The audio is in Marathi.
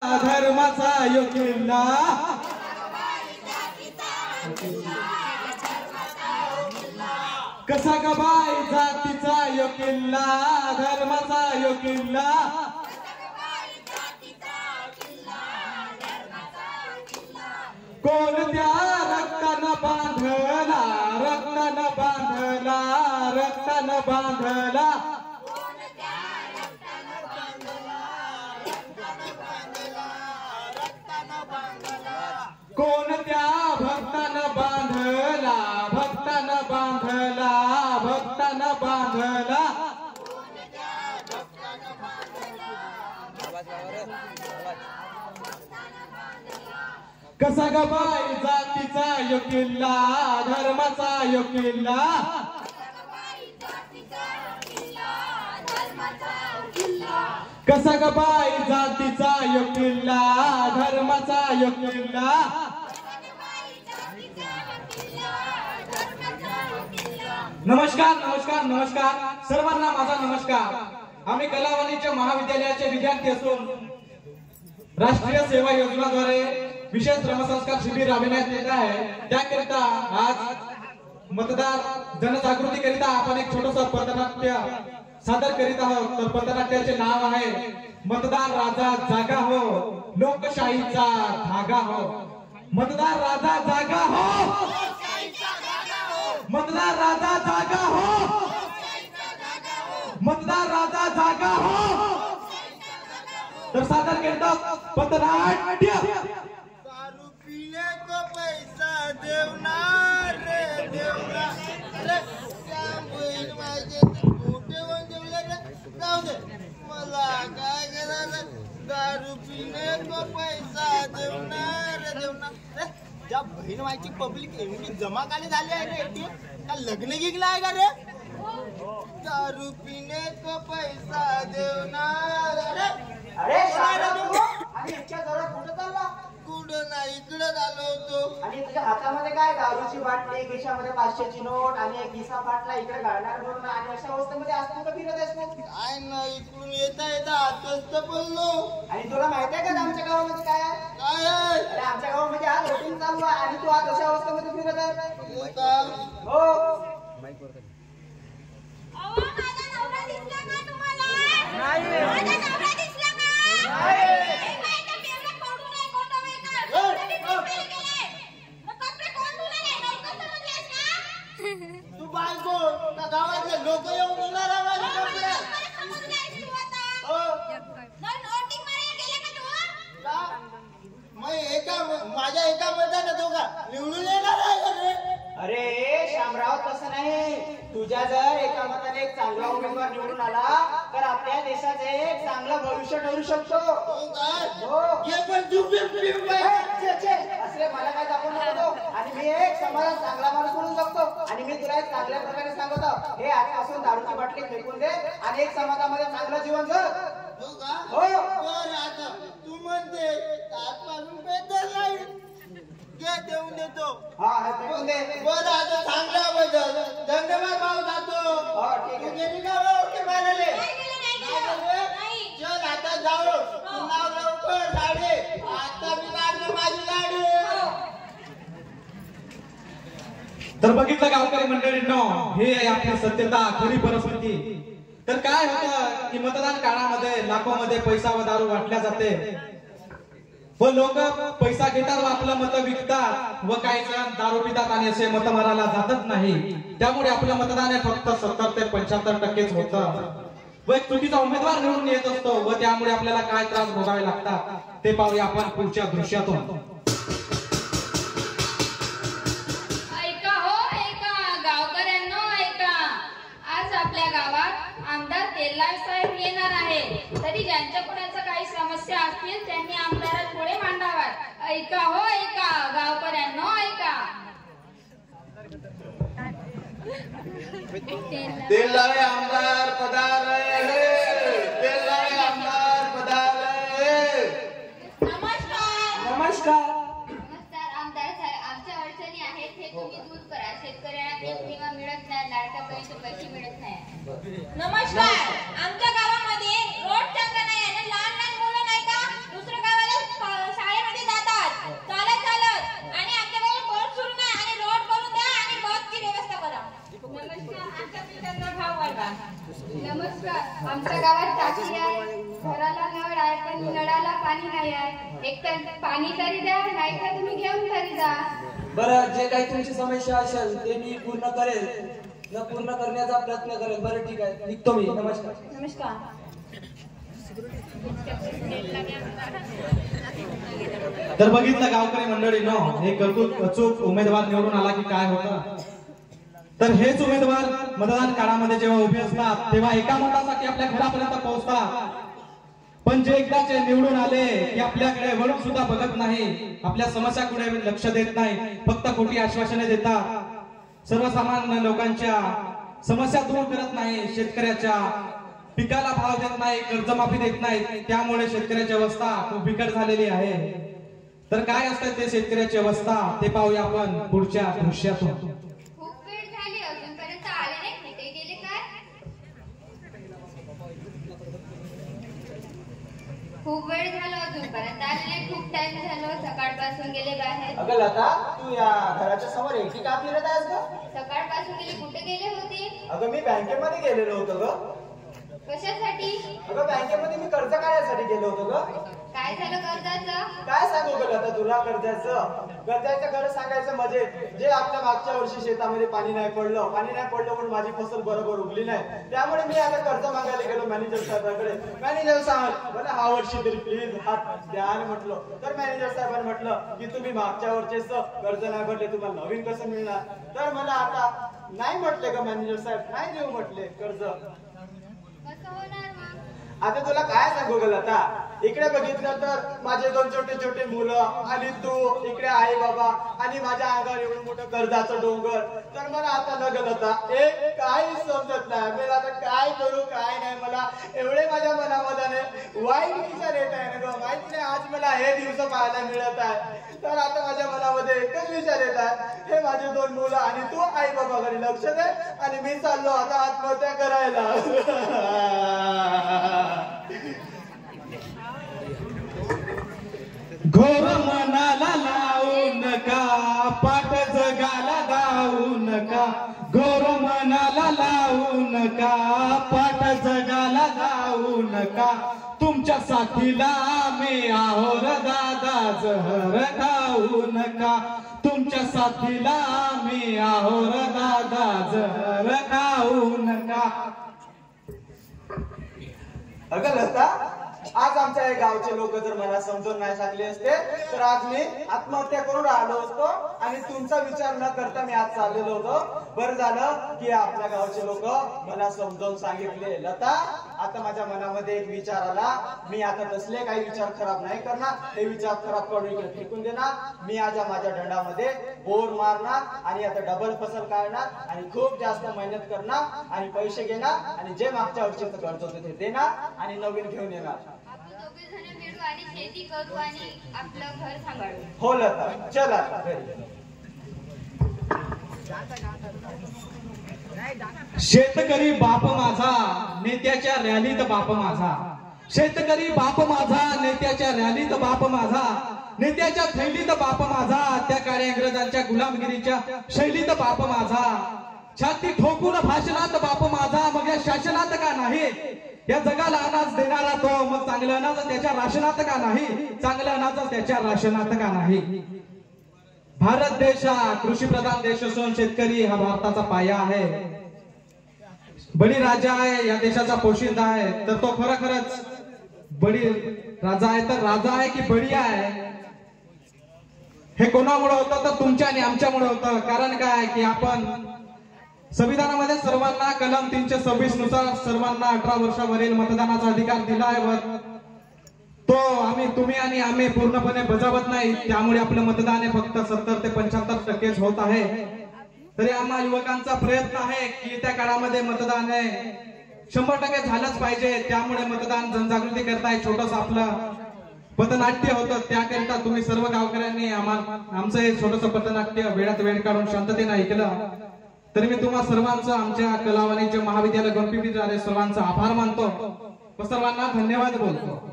धर्माचा योगिला कसा ग बाई जातीचा योगिला धर्माचा योगिला कोणत्या रक्तानं बांधला रक्तानं बांधला रक्तानं बांधला कोणत्या भक्तानं बांधला भक्तानं बांधला भक्तानं बांधला कसा ग बाई जातीचा योगिला धर्माचा योगिला कसा ग बाई जातीचा योगिला धर्माचा योगिला नमस्कार नमस्कार नमस्कार सर्वांना माझा नमस्कार। आम्ही कलावाणीच्या महाविद्यालयाचे विद्यार्थी असून राष्ट्रीय सेवा योजनाद्वारे विशेष श्रमसंस्कार शिबिर राबविण्यात येत आहे। त्याकरिता आज मतदार जनजागृती करिता आपण एक छोटस पथनाट्य सादर करीत आहोत। तर पथनाट्याचे नाव आहे मतदार राजा जागा हो लोकशाहीचा धागा हो। मतदार राजा जागा हो मतदार राजा जागा हो मतदार राजा जागा हो। तर सादर करता पथनाट्य। दारू पीने को पैसा देवणार रे देवना अरे त्या बहीण माझे मोठे वंजवले रे जाऊ दे मला काय करायचं दारू पीने को पैसा देवणार रे देवना रे त्या बहीण माझी पब्लिक एवढी जमा काली झाली आहे रे का लग्न गिगला आहे का रे दारू पीने को पैसा देवणार रे अरे आणि इतक्या जोरात कुठं चालला? कुठं नाही इकडे आलो होतो। आणि तुझ्या हातामध्ये काय दारूची बाटली खिशामध्ये 500ची नोट आणि एक किसा बाटला इकडे घालणार म्हणून आणि अशा अवस्थेमध्ये आज तू फिरत आहेस मग काय नाही इकडून येता हातच तर बोललो। आणि तुला माहिती आहे का आमच्या गावामध्ये काय आहे? काय आहे? अरे आमच्या गावामध्ये आज वोटिंग चालू आहे आणि तू आज अशा अवस्थेमध्ये फिरत आहे हो अहो माझा नवरा दिसला का तुम्हाला? नाही माझा नवरा दिसला का? नाही माझ्या पेरला पडू नये कोणता वेळ मग कपडे कोण धुणार आहे? लवकर समजलेस का? तू बायको त्या गावातले लोक येऊन बोलणार आहे माझे कपडे समजलेस तू आता? हो नोटिंग मारायला गेला का तू? का मग माझ्या एका मताने दोघा निवडून येणार आहे का रे? अरे शामराव तसं नाही तुझ्या जर एका मताने एक चांगला उमेदवार निवडून आला तर आपल्या देशाचे एक चांगलं भविष्य ठरू शकतो। हो काय? हो ये पण तू असले मला काय दाखवू नको आणि मी एक समाजात चांगला माणूस म्हणून जगतो आणि मी तुला एक चांगल्या प्रकारे सांगतो हे आजपासून दारूची बाटली फेकून दे आणि एक समाजामध्ये चांगलं जीवन जग। हो का? हो बरं आता तू म्हणते आजपासून बेदल नाही घे देऊन देतो। हा फेकून दे बरं आता सांगल्याबद्दल धन्यवाद भाऊ जातो। हो ठीक तू आहे गेली का ओके मारायले? नाही गेलं. चल आता जाऊ तू नाव लवकर गाडी आता मी काढतो माझी गाडी। तर बघितलं गावकरी मंडळींनो हे आहे आपली सत्यता खरी परिस्थिती। तर काय होतं की मतदान काळामध्ये लाखोमध्ये पैसा व दारू वाटल्या जाते व लोक पैसा घेतात व आपलं मत विकतात व काही जण दारू पितात आणि असे मत मारायला जातच नाही। त्यामुळे आपलं मतदान हे फक्त 70 ते 75% होतं व एक चुकीचा उमेदवार निवडून येत असतो व त्यामुळे आपल्याला काय त्रास भोगावे लागतात ते पाहूया आपण पुढच्या दृश्यातून। ऐका हो ऐका गावकऱ्यांनो ऐका आज आपल्या गावात आमदार तेल्लार साहेब येणार आहे तरी ज्यांच्या कोणाच्या काही समस्या असतील त्यांनी आमदारापुढे मांडाव्यात। ऐका हो ऐका गावकऱ्यांनो ऐका तेल्लारे आमदार पधारे तेल्लारे आमदार पधारे। नमस्कार नमस्कार नमस्कार आमदार साहेब आमच्या अडचणी आहेत हे तुम्ही दूर करा। शेतकऱ्यांना पीक विमा मिळत नाही लाडक्या बहिणीचे पैसे मिळत नाही। नमस्कार आमच्या गावामध्ये रोड चांगला नाही आणि लहान लहान मुलं नाही का दुसऱ्या गावाला पाणी नाही आहे. एक तर पाणी तरी द्या, नाही तर तुम्ही घेऊन तरी जा. बरं, जे काही तुमची समस्या असेल ते मी पूर्ण करेल, न पूर्ण करण्याचा प्रयत्न करेल. बरं ठीक आहे, निघतो मी. नमस्कार. नमस्कार. तर बघितलं गावकरी मंडळींनो, एक अचूक उमेदवार निवडून आला की काय होतं. तर हेच उमेदवार मतदान काळामध्ये जेव्हा उभे असतात तेव्हा एका मतासाठी आपल्या घरापर्यंत पोहोचतात, पण जे एकदाचे निवडून आले की आपल्याकडे वळून सुद्धा बघत नाही, आपल्या समस्याकडे लक्ष देत नाही, फक्त खोटी आश्वासने देतात, सर्वसामान्य लोकांच्या समस्या दूर करत नाही, शेतकऱ्याच्या पिकाला भाव देत नाही, कर्जमाफी देत नाही. त्यामुळे शेतकऱ्याची अवस्था खूप बिकट झालेली आहे. तर काय असतं ते शेतकऱ्याची अवस्था ते पाहूया आपण पुढच्या दृश्यातून. खूप वेळ झाली, अजूनपर्यंत आले नाही. कुठे गेले काय? खूप वेळ झाला, अजूनपर्यंत आले नाही. खूप टाइम झालं, सकाळपासून गेले बाहेर. अगं लता, तू या घराच्या समोर एकटी का फिरत आहेस ग? सकाळपासून गेले, कुठे गेले होते? अगं मी बँकेमध्ये गेलेलो होतो ग. कशासाठी? अगं बँकेमध्ये मी कर्ज काढण्यासाठी गेलो होतो ग. काय झालं कर्जाचं? काय सांगू ग लता तुला कर्जाचं खरं सांगायचं म्हणजे जे आपल्या मागच्या वर्षी शेतामध्ये पाणी नाही पडलं पण माझी फसल बरोबर उगली नाही, त्यामुळे मी आता कर्ज मागायला गेलो मॅनेजर साहेबांकडे. मॅनेजर साहेब मला हा वर्षी तरी प्लीज हात द्या म्हटलं. तर मॅनेजर साहेबांनी म्हटलं की तुम्ही मागच्या वर्षीच कर्ज नाही भरले, तुम्हाला नवीन कसं मिळणार. तर मला आता नाही म्हटले का मॅनेजर साहेब, नाही देऊ म्हटले कर्ज. कसं होणार मग? आता तुला काय सांगू ग लता, इकडे बघितलं तर माझे 2 छोटे छोटे मुलं आणि तू, इकडे आई बाबा आणि माझ्या अंगावर एवढं मोठं कर्जाचं डोंगर. तर मला आता न ग लता एक काही समजत नाही, मला आता काय करू काय नाही. मला एवढे माझ्या मनामध्ये वाईट विचार येत आहे ना ग, माहिती नाही आज मला हे दिवस पाहायला मिळत आहे. तर आता माझ्या मनामध्ये एकच विचार येत आहे, हे माझे 2 मुलं आणि तू आई बाबाकडे लक्ष दे आणि मी चाललो आता आत्महत्या करायला. घोर मनाला लावू नका, पाठ जगाला धावू नका. घोर मनाला लावू नका, पाठ जगाला धावू नका. तुमच्या साथीला मी आहोर दादा, जहर खाऊ नका. तुमच्या साथीला मी आहोर दादा, जहर खाऊ नका. अगं लता, आज आमच्या या गावचे लोक जर मला समजून नाही सांगले असते तर आज मी आत्महत्या करून राहिलो असतो आणि तुमचा विचार न करता मी आज चाललेलो होतो. बरं झालं की आपल्या गावचे लोक मला समजावून सांगितले. लता, आता माझ्या मनामध्ये एक विचार आला, मी आता तसले काही विचार खराब नाही करणार, हे विचार खराब करून इकडे फेकून देणार. मी आज माझ्या दंडामध्ये बोर मारणार आणि आता डबल फसल काढणार आणि खूप जास्त मेहनत करणार आणि पैसे घेणार आणि जे मागच्या वर्षीचं कर्ज होते ते देणार आणि नवीन घेऊन येणार. आपण दोघे जण मिळू आणि शेती करू आणि आपलं घर सांभाळू. हो लता, चल आता घरी. शेतकरी बाप माझा, नेत्याच्या रॅलीत बाप माझा. शेतकरी बाप माझा, नेत्याच्या रॅलीत बाप माझा. नेत्याच्या थैलीत बाप माझा, त्या काळी इंग्रजांच्या गुलामगिरीच्या शैलीत बाप माझा. छाती ठोकून भाषणात बाप माझा, मग या शासनात का नाही? या जगाला अनाज देणारा तो, मग चांगलं अनाज त्याच्या राशनात का नाही? चांगलं अनाज त्याच्या राशनात का नाही? भारत देश हा कृषी प्रधान देश असून शेतकरी हा भारताचा पाया आहे, बळी राजा आहे, या देशाचा पोशिंदा आहे. तर तो खरंच बळी राजा आहे, तर राजा आहे की बळी आहे? हे कोणामुळे होतं? तर तुमच्या आणि आमच्यामुळे होतं. कारण काय की आपण संविधानामध्ये सर्वांना कलम 326 नुसार सर्वांना 18 वर्षावरील मतदानाचा अधिकार दिला आहे व तो तुम्ही आणि आम्ही पूर्णपणे बजावत नाही. त्यामुळे आपलं मतदान हे फक्त 70 ते 75% होत आहे. तरी आम्हा युवकांचा प्रयत्न आहे की त्या काळामध्ये मतदान हे 100% झालंच पाहिजे. त्यामुळे मतदान जनजागृती करताय छोटस आपलं पथनाट्य होतं. त्याकरिता तुम्ही सर्व गावकऱ्यांनी आमचं हे छोटस पथनाट्य वेळात वेळ काढून शांततेने ऐकलं. तरी मी तुम्हा सर्वांचं आमच्या कला वाणिज्य महाविद्यालय गणपती सर्वांचा आभार मानतो व सर्वांना धन्यवाद बोलतो.